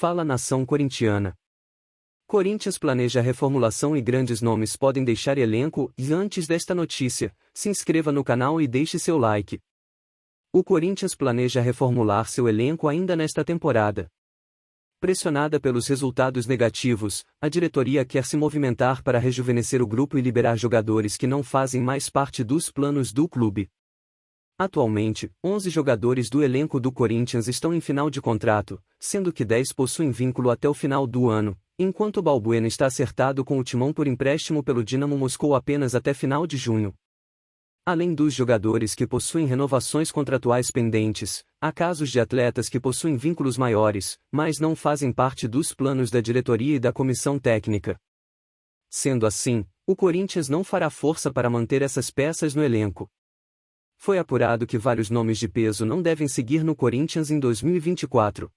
Fala nação corintiana. Corinthians planeja reformulação e grandes nomes podem deixar elenco. E antes desta notícia, se inscreva no canal e deixe seu like. O Corinthians planeja reformular seu elenco ainda nesta temporada. Pressionada pelos resultados negativos, a diretoria quer se movimentar para rejuvenescer o grupo e liberar jogadores que não fazem mais parte dos planos do clube. Atualmente, 11 jogadores do elenco do Corinthians estão em final de contrato, sendo que 10 possuem vínculo até o final do ano, enquanto Balbuena está acertado com o Timão por empréstimo pelo Dinamo Moscou apenas até final de junho. Além dos jogadores que possuem renovações contratuais pendentes, há casos de atletas que possuem vínculos maiores, mas não fazem parte dos planos da diretoria e da comissão técnica. Sendo assim, o Corinthians não fará força para manter essas peças no elenco. Foi apurado que vários nomes de peso não devem seguir no Corinthians em 2024.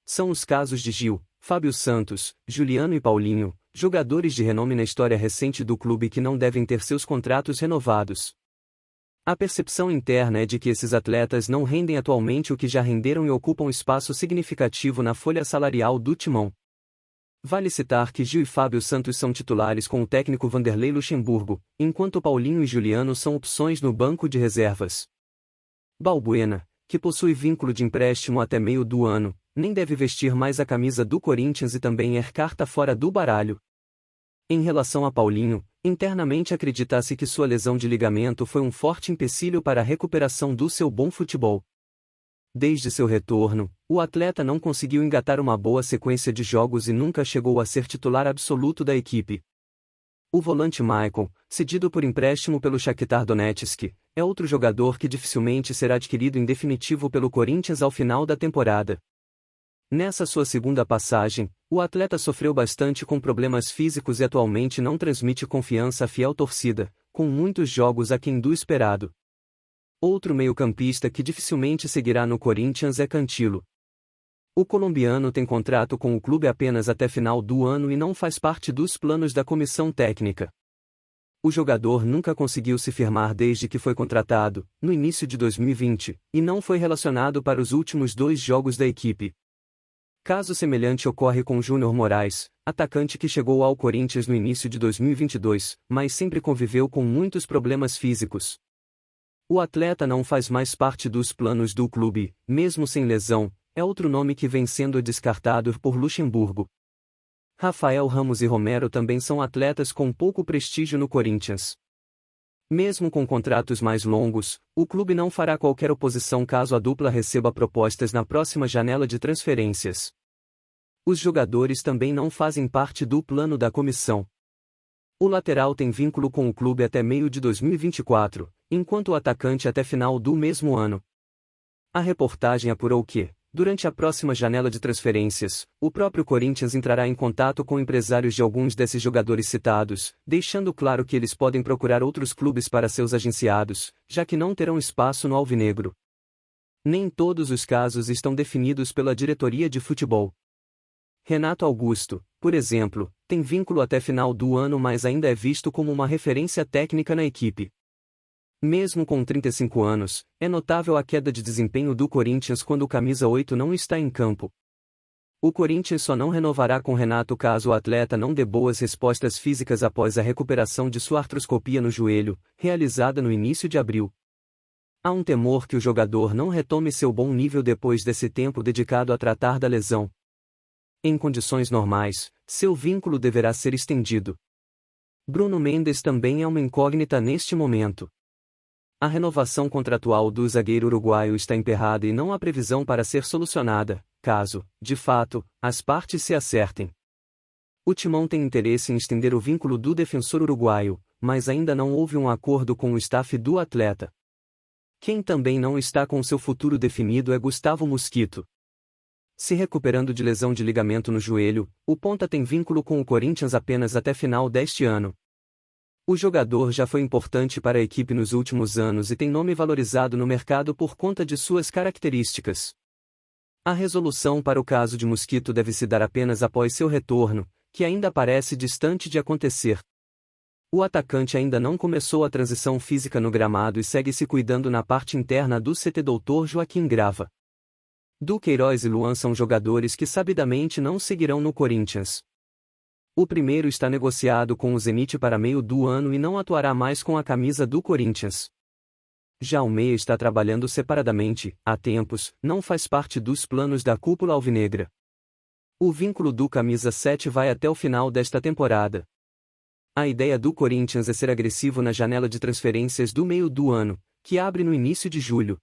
São os casos de Gil, Fábio Santos, Juliano e Paulinho, jogadores de renome na história recente do clube que não devem ter seus contratos renovados. A percepção interna é de que esses atletas não rendem atualmente o que já renderam e ocupam espaço significativo na folha salarial do Timão. Vale citar que Gil e Fábio Santos são titulares com o técnico Vanderlei Luxemburgo, enquanto Paulinho e Juliano são opções no banco de reservas. Balbuena, que possui vínculo de empréstimo até meio do ano, nem deve vestir mais a camisa do Corinthians e também é carta fora do baralho. Em relação a Paulinho, internamente acredita-se que sua lesão de ligamento foi um forte empecilho para a recuperação do seu bom futebol. Desde seu retorno, o atleta não conseguiu engatar uma boa sequência de jogos e nunca chegou a ser titular absoluto da equipe. O volante Maicon, cedido por empréstimo pelo Shakhtar Donetsk, é outro jogador que dificilmente será adquirido em definitivo pelo Corinthians ao final da temporada. Nessa sua segunda passagem, o atleta sofreu bastante com problemas físicos e atualmente não transmite confiança à fiel torcida, com muitos jogos aquém do esperado. Outro meio-campista que dificilmente seguirá no Corinthians é Cantilo. O colombiano tem contrato com o clube apenas até final do ano e não faz parte dos planos da comissão técnica. O jogador nunca conseguiu se firmar desde que foi contratado, no início de 2020, e não foi relacionado para os últimos 2 jogos da equipe. Caso semelhante ocorre com Júnior Moraes, atacante que chegou ao Corinthians no início de 2022, mas sempre conviveu com muitos problemas físicos. O atleta não faz mais parte dos planos do clube, mesmo sem lesão, é outro nome que vem sendo descartado por Luxemburgo. Rafael Ramos e Romero também são atletas com pouco prestígio no Corinthians. Mesmo com contratos mais longos, o clube não fará qualquer oposição caso a dupla receba propostas na próxima janela de transferências. Os jogadores também não fazem parte do plano da comissão. O lateral tem vínculo com o clube até meio de 2024, enquanto o atacante até final do mesmo ano. A reportagem apurou que, durante a próxima janela de transferências, o próprio Corinthians entrará em contato com empresários de alguns desses jogadores citados, deixando claro que eles podem procurar outros clubes para seus agenciados, já que não terão espaço no alvinegro. Nem todos os casos estão definidos pela diretoria de futebol. Renato Augusto, por exemplo, tem vínculo até final do ano, mas ainda é visto como uma referência técnica na equipe. Mesmo com 35 anos, é notável a queda de desempenho do Corinthians quando o camisa 8 não está em campo. O Corinthians só não renovará com Renato caso o atleta não dê boas respostas físicas após a recuperação de sua artroscopia no joelho, realizada no início de abril. Há um temor que o jogador não retome seu bom nível depois desse tempo dedicado a tratar da lesão. Em condições normais, seu vínculo deverá ser estendido. Bruno Mendes também é uma incógnita neste momento. A renovação contratual do zagueiro uruguaio está emperrada e não há previsão para ser solucionada, caso, de fato, as partes se acertem. O Timão tem interesse em estender o vínculo do defensor uruguaio, mas ainda não houve um acordo com o staff do atleta. Quem também não está com seu futuro definido é Gustavo Mosquito. Se recuperando de lesão de ligamento no joelho, o ponta tem vínculo com o Corinthians apenas até final deste ano. O jogador já foi importante para a equipe nos últimos anos e tem nome valorizado no mercado por conta de suas características. A resolução para o caso de Mosquito deve se dar apenas após seu retorno, que ainda parece distante de acontecer. O atacante ainda não começou a transição física no gramado e segue se cuidando na parte interna do CT Dr. Joaquim Grava. Duqueiroz e Luan são jogadores que sabidamente não seguirão no Corinthians. O primeiro está negociado com o Zenit para meio do ano e não atuará mais com a camisa do Corinthians. Já o meia está trabalhando separadamente, há tempos, não faz parte dos planos da cúpula alvinegra. O vínculo do camisa 7 vai até o final desta temporada. A ideia do Corinthians é ser agressivo na janela de transferências do meio do ano, que abre no início de julho.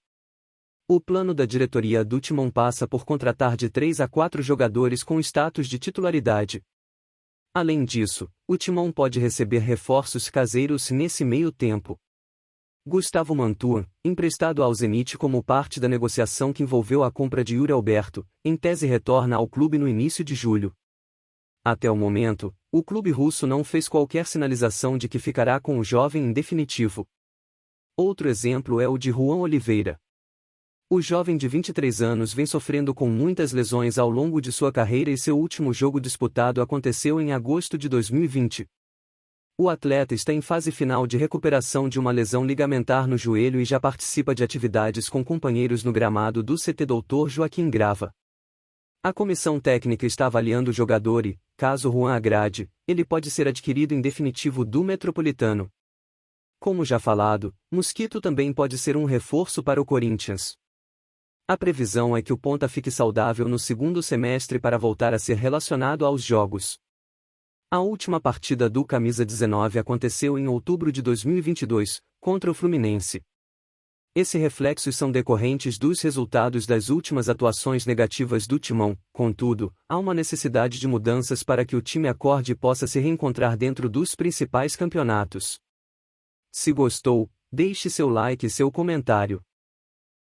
O plano da diretoria do Timão passa por contratar de 3 a 4 jogadores com status de titularidade. Além disso, o Timão pode receber reforços caseiros nesse meio tempo. Gustavo Mantua, emprestado ao Zenit como parte da negociação que envolveu a compra de Yuri Alberto, em tese retorna ao clube no início de julho. Até o momento, o clube russo não fez qualquer sinalização de que ficará com o jovem em definitivo. Outro exemplo é o de Juan Oliveira. O jovem de 23 anos vem sofrendo com muitas lesões ao longo de sua carreira e seu último jogo disputado aconteceu em agosto de 2020. O atleta está em fase final de recuperação de uma lesão ligamentar no joelho e já participa de atividades com companheiros no gramado do CT Dr. Joaquim Grava. A comissão técnica está avaliando o jogador e, caso Juan agrade, ele pode ser adquirido em definitivo do Metropolitano. Como já falado, Mosquito também pode ser um reforço para o Corinthians. A previsão é que o ponta fique saudável no segundo semestre para voltar a ser relacionado aos jogos. A última partida do camisa 19 aconteceu em outubro de 2022, contra o Fluminense. Esses reflexos são decorrentes dos resultados das últimas atuações negativas do Timão, contudo, há uma necessidade de mudanças para que o time acorde e possa se reencontrar dentro dos principais campeonatos. Se gostou, deixe seu like e seu comentário.